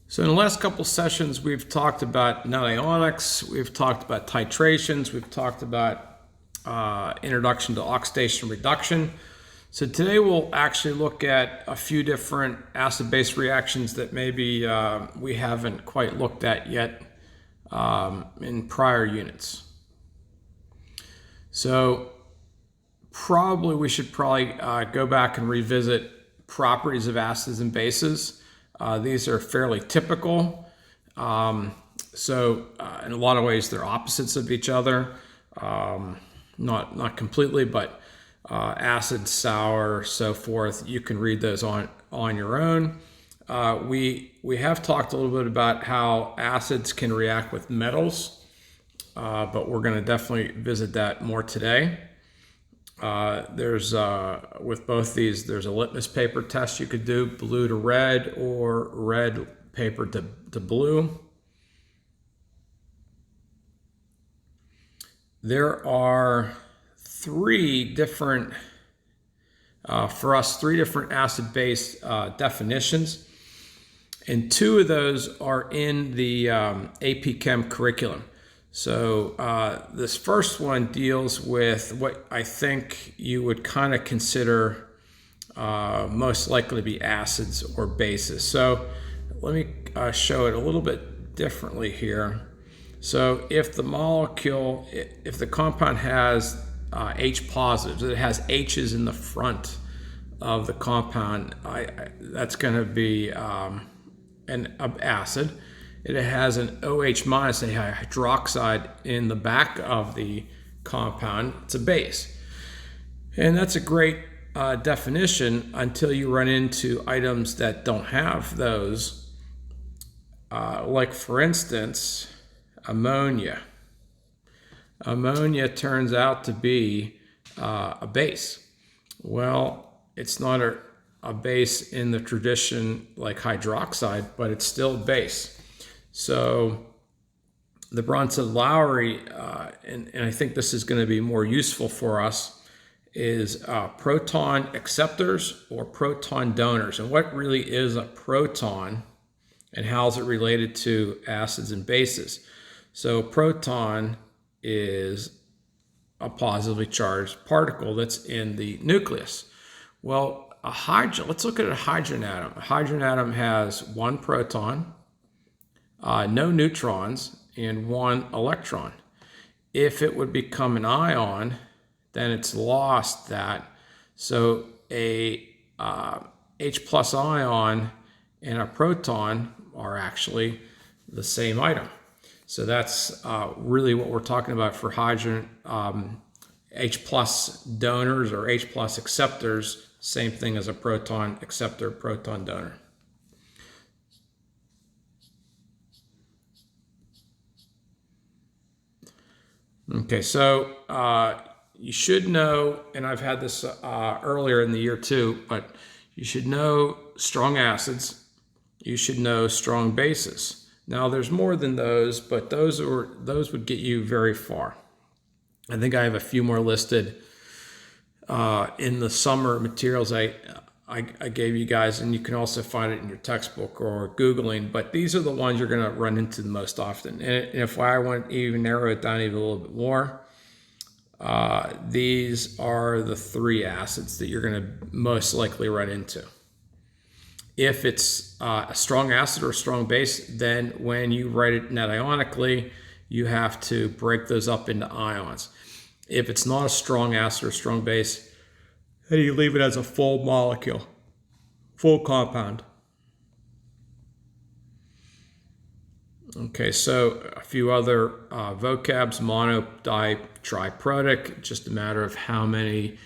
So in the last couple sessions, we've talked about Ionics, we've talked about titrations, we've talked about introduction to oxidation reduction. So today we'll actually look at a few different acid-base reactions that maybe we haven't quite looked at yet in prior units. So we should go back and revisit properties of acids and bases. These are fairly typical. In a lot of ways, they're opposites of each other. Not completely, but acid, sour, so forth. You can read those on your own. We have talked a little bit about how acids can react with metals, but we're going to definitely visit that more today. With both these, there's a litmus paper test you could do, blue to red or red paper to blue. There are three different acid-base definitions, and two of those are in the AP Chem curriculum. So this first one deals with what I think you would kind of consider most likely to be acids or bases. So let me show it a little bit differently here. So if the compound has H positives, it has H's in the front of the compound, that's going to be an acid. It has an OH minus, a hydroxide in the back of the compound. It's a base. And that's a great definition until you run into items that don't have those. Like, for instance, ammonia. Ammonia turns out to be a base. Well, it's not a base in the tradition like hydroxide, but it's still a base. So the BronstedLowry, and I think this is going to be more useful for us, is proton acceptors or proton donors. And what really is a proton and how is it related to acids and bases? So proton is a positively charged particle that's in the nucleus. Well, let's look at a hydrogen atom. A hydrogen atom has one proton, no neutrons, and one electron. If it would become an ion, then it's lost that. So a H plus ion and a proton are actually the same item. So that's really what we're talking about for hydrogen. H plus donors or H plus acceptors, same thing as a proton acceptor, proton donor. Okay, so you should know, and I've had this earlier in the year too, but you should know strong acids, you should know strong bases. Now there's more than those, but those would get you very far. I think I have a few more listed in the summer materials I gave you guys, and you can also find it in your textbook or Googling, but these are the ones you're going to run into the most often. And if I want to even narrow it down even a little bit more, these are the three acids that you're going to most likely run into. If it's a strong acid or a strong base, then when you write it net ionically, you have to break those up into ions. If it's not a strong acid or strong base, then you leave it as a full molecule, full compound. Okay, so a few other vocabs: mono, di, triprotic, just a matter of how many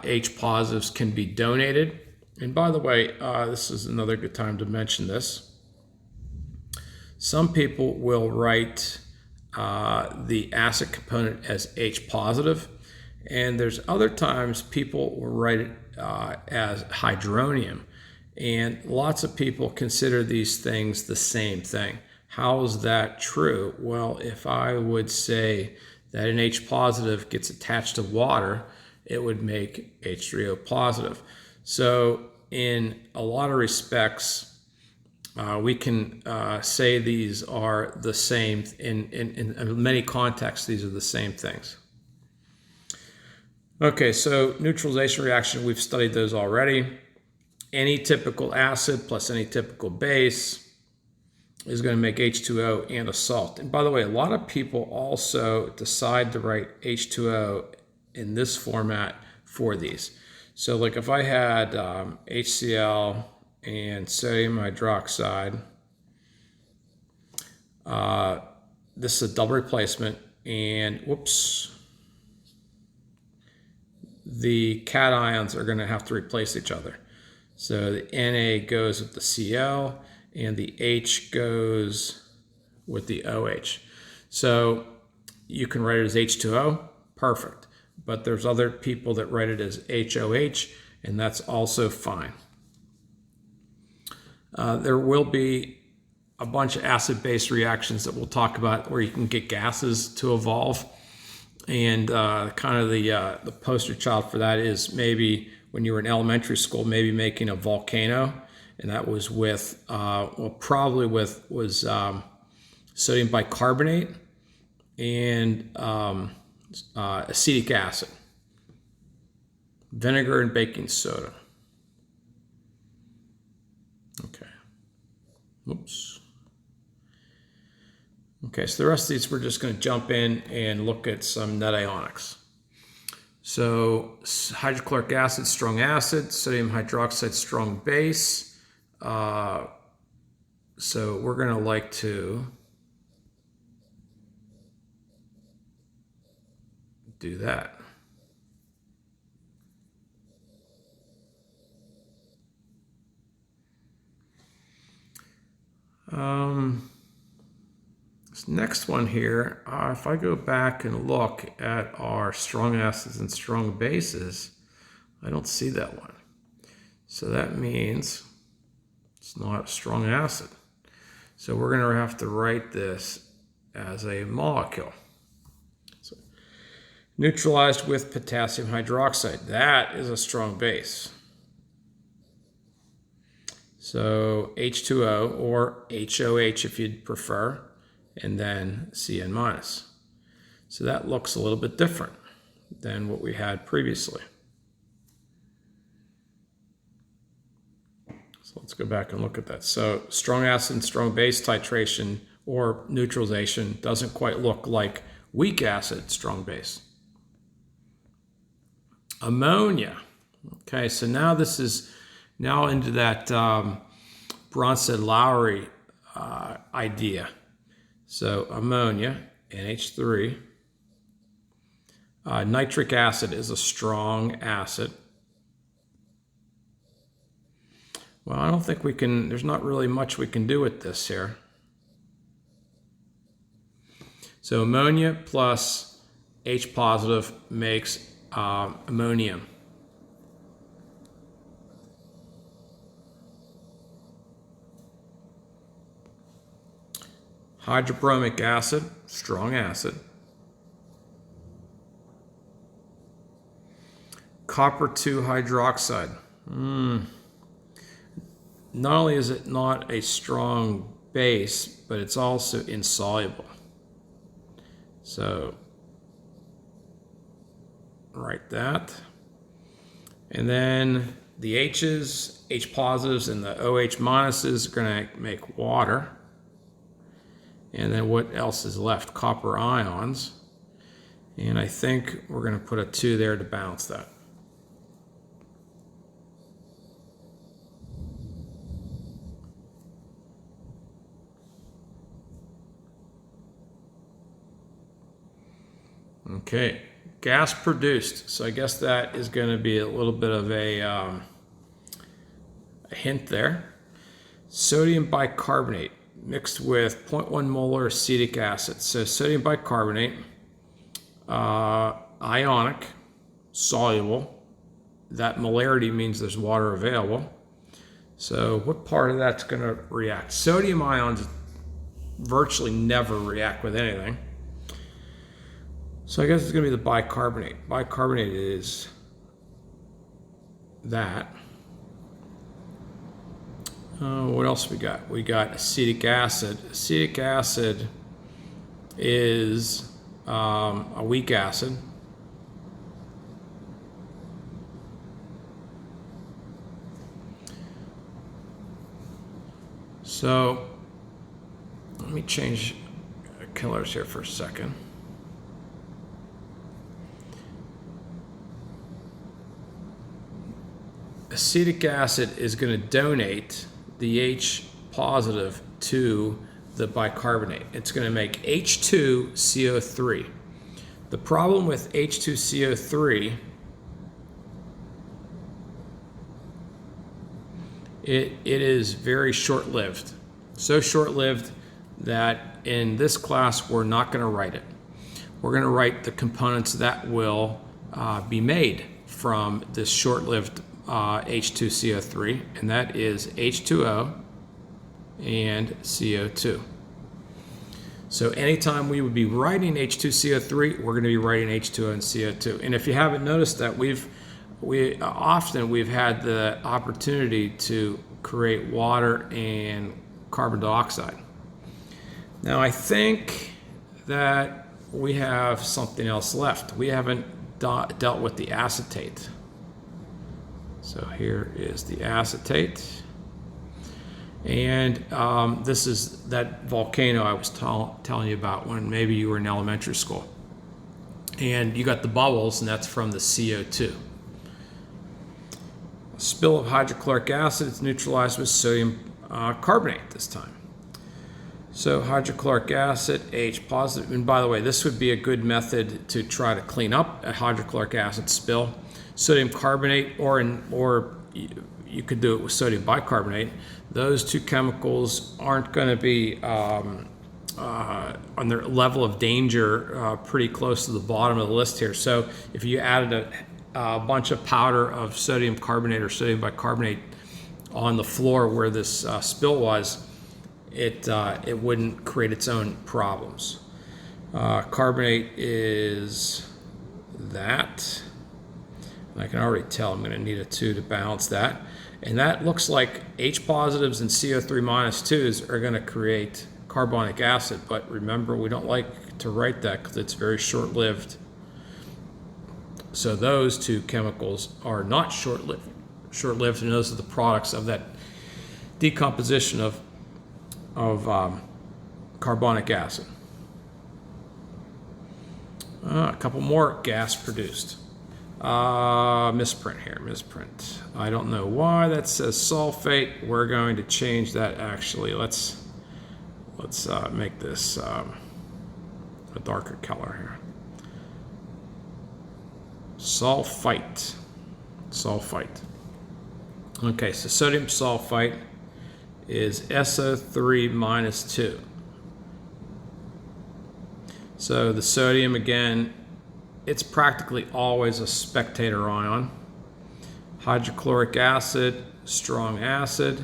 H positives can be donated. And by the way, this is another good time to mention this. Some people will write the acid component as H positive, and there's other times people will write it as hydronium, and lots of people consider these things the same thing. How is that true? Well, if I would say that an H positive gets attached to water, it would make H3O positive. So in a lot of respects, we can say these are the same in many contexts. These are the same things. Okay, so neutralization reaction, we've studied those already. Any typical acid plus any typical base is going to make H2O and a salt. And by the way, a lot of people also decide to write H2O in this format for these. So like if I had HCl and sodium hydroxide, this is a double replacement, and whoops, the cations are going to have to replace each other. So the Na goes with the Cl, and the H goes with the OH. So you can write it as H2O, perfect. But there's other people that write it as HOH, and that's also fine. There will be a bunch of acid-base reactions that we'll talk about where you can get gases to evolve. And kind of the poster child for that is maybe when you were in elementary school, maybe making a volcano. And that was with, sodium bicarbonate and acetic acid, vinegar and baking soda. Okay. Oops. Okay, so the rest of these we're just going to jump in and look at some net ionics. So hydrochloric acid, strong acid, sodium hydroxide, strong base. So we're going to like to do that. This next one here, if I go back and look at our strong acids and strong bases, I don't see that one. So that means it's not a strong acid. So we're going to have to write this as a molecule. So, neutralized with potassium hydroxide. That is a strong base. So H2O or HOH if you'd prefer, and then Cn minus. So that looks a little bit different than what we had previously. So let's go back and look at that. So strong acid and strong base titration or neutralization doesn't quite look like weak acid, strong base. Ammonia. Okay, so now this is now into that Bronsted-Lowry idea. So ammonia, NH3. Nitric acid is a strong acid. Well, I don't think we can, there's not really much we can do with this here. So ammonia plus H positive makes ammonium. Hydrobromic acid, strong acid. Copper 2 hydroxide. Not only is it not a strong base, but it's also insoluble. So write that. And then the H's, H positives, and the OH minuses are going to make water. And then what else is left? Copper ions. And I think we're going to put a 2 there to balance that. Okay, gas produced. So I guess that is going to be a little bit of a hint there. Sodium bicarbonate mixed with 0.1 molar acetic acid. So sodium bicarbonate, ionic, soluble. That molarity means there's water available. So what part of that's going to react? Sodium ions virtually never react with anything. So I guess it's going to be the bicarbonate. Bicarbonate is that. What else we got? We got acetic acid. Acetic acid is a weak acid. So let me change colors here for a second. Acetic acid is going to donate the H positive to the bicarbonate. It's going to make H2CO3. The problem with H2CO3, it is very short-lived. So short-lived that in this class we're not going to write it. We're going to write the components that will be made from this short-lived H2CO3, and that is H2O and CO2. So anytime we would be writing H2CO3, we're going to be writing H2O and CO2. And if you haven't noticed that, we've had the opportunity to create water and carbon dioxide. Now I think that we have something else left. We haven't dealt with the acetate. So here is the acetate. And this is that volcano I was telling you about when maybe you were in elementary school. And you got the bubbles, and that's from the CO2. A spill of hydrochloric acid is neutralized with sodium carbonate this time. So hydrochloric acid, H positive. And by the way, this would be a good method to try to clean up a hydrochloric acid spill. Sodium carbonate, or you could do it with sodium bicarbonate. Those two chemicals aren't going to be on their level of danger pretty close to the bottom of the list here. So if you added a bunch of powder of sodium carbonate or sodium bicarbonate on the floor where this spill was, it wouldn't create its own problems. Carbonate is that. I can already tell I'm going to need a 2 to balance that. And that looks like H positives and CO3 minus 2s are going to create carbonic acid. But remember, we don't like to write that because it's very short-lived. So those two chemicals are not short-lived, and those are the products of that decomposition of carbonic acid. A couple more gas produced. Misprint here, misprint. I don't know why that says sulfate. We're going to change that actually. Let's make this a darker color here. Sulfite. Okay, so sodium sulfite is SO3 minus 2. So the sodium, again, it's practically always a spectator ion. Hydrochloric acid, strong acid.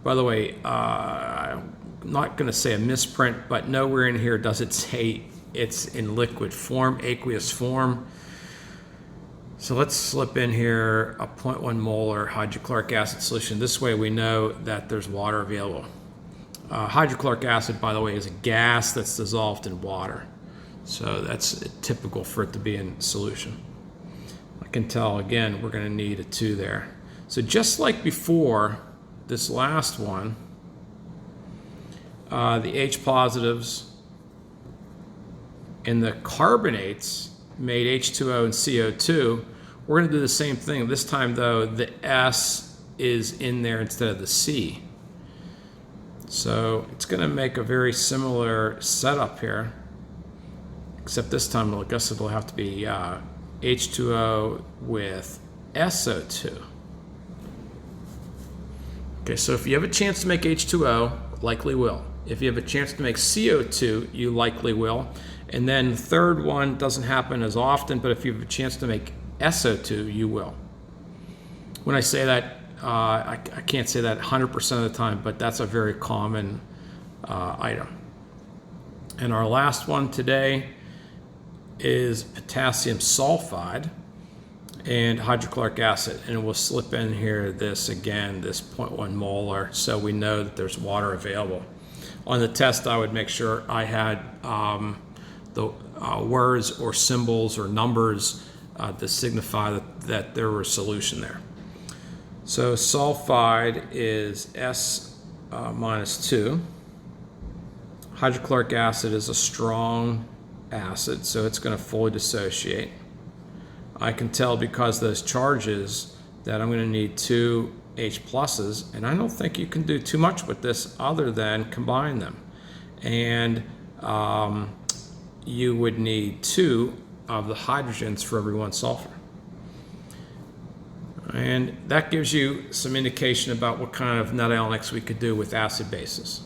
By the way, I'm not going to say a misprint, but nowhere in here does it say it's in liquid form, aqueous form. So let's slip in here a 0.1 molar hydrochloric acid solution. This way we know that there's water available. Hydrochloric acid, by the way, is a gas that's dissolved in water. So that's typical for it to be in solution. I can tell, again, we're going to need a 2 there. So just like before, this last one, the H positives and the carbonates made H2O and CO2. We're going to do the same thing. This time, though, the S is in there instead of the C. So it's going to make a very similar setup here. Except this time, I guess it'll have to be H2O with SO2. Okay, so if you have a chance to make H2O, likely will. If you have a chance to make CO2, you likely will. And then the third one doesn't happen as often, but if you have a chance to make SO2, you will. When I say that, I can't say that 100% of the time, but that's a very common item. And our last one today is potassium sulfide. and hydrochloric acid, and we'll slip in here this again, this 0.1 molar, so we know that there's water available. On the test, I would make sure I had the words or symbols or numbers to signify that there was solution there. So sulfide is S minus 2. Hydrochloric acid is a strong acid, so it's going to fully dissociate. I can tell because those charges that I'm going to need 2 H pluses, and I don't think you can do too much with this other than combine them. And you would need 2 of the hydrogens for every 1 sulfur. And that gives you some indication about what kind of net ionics we could do with acid bases.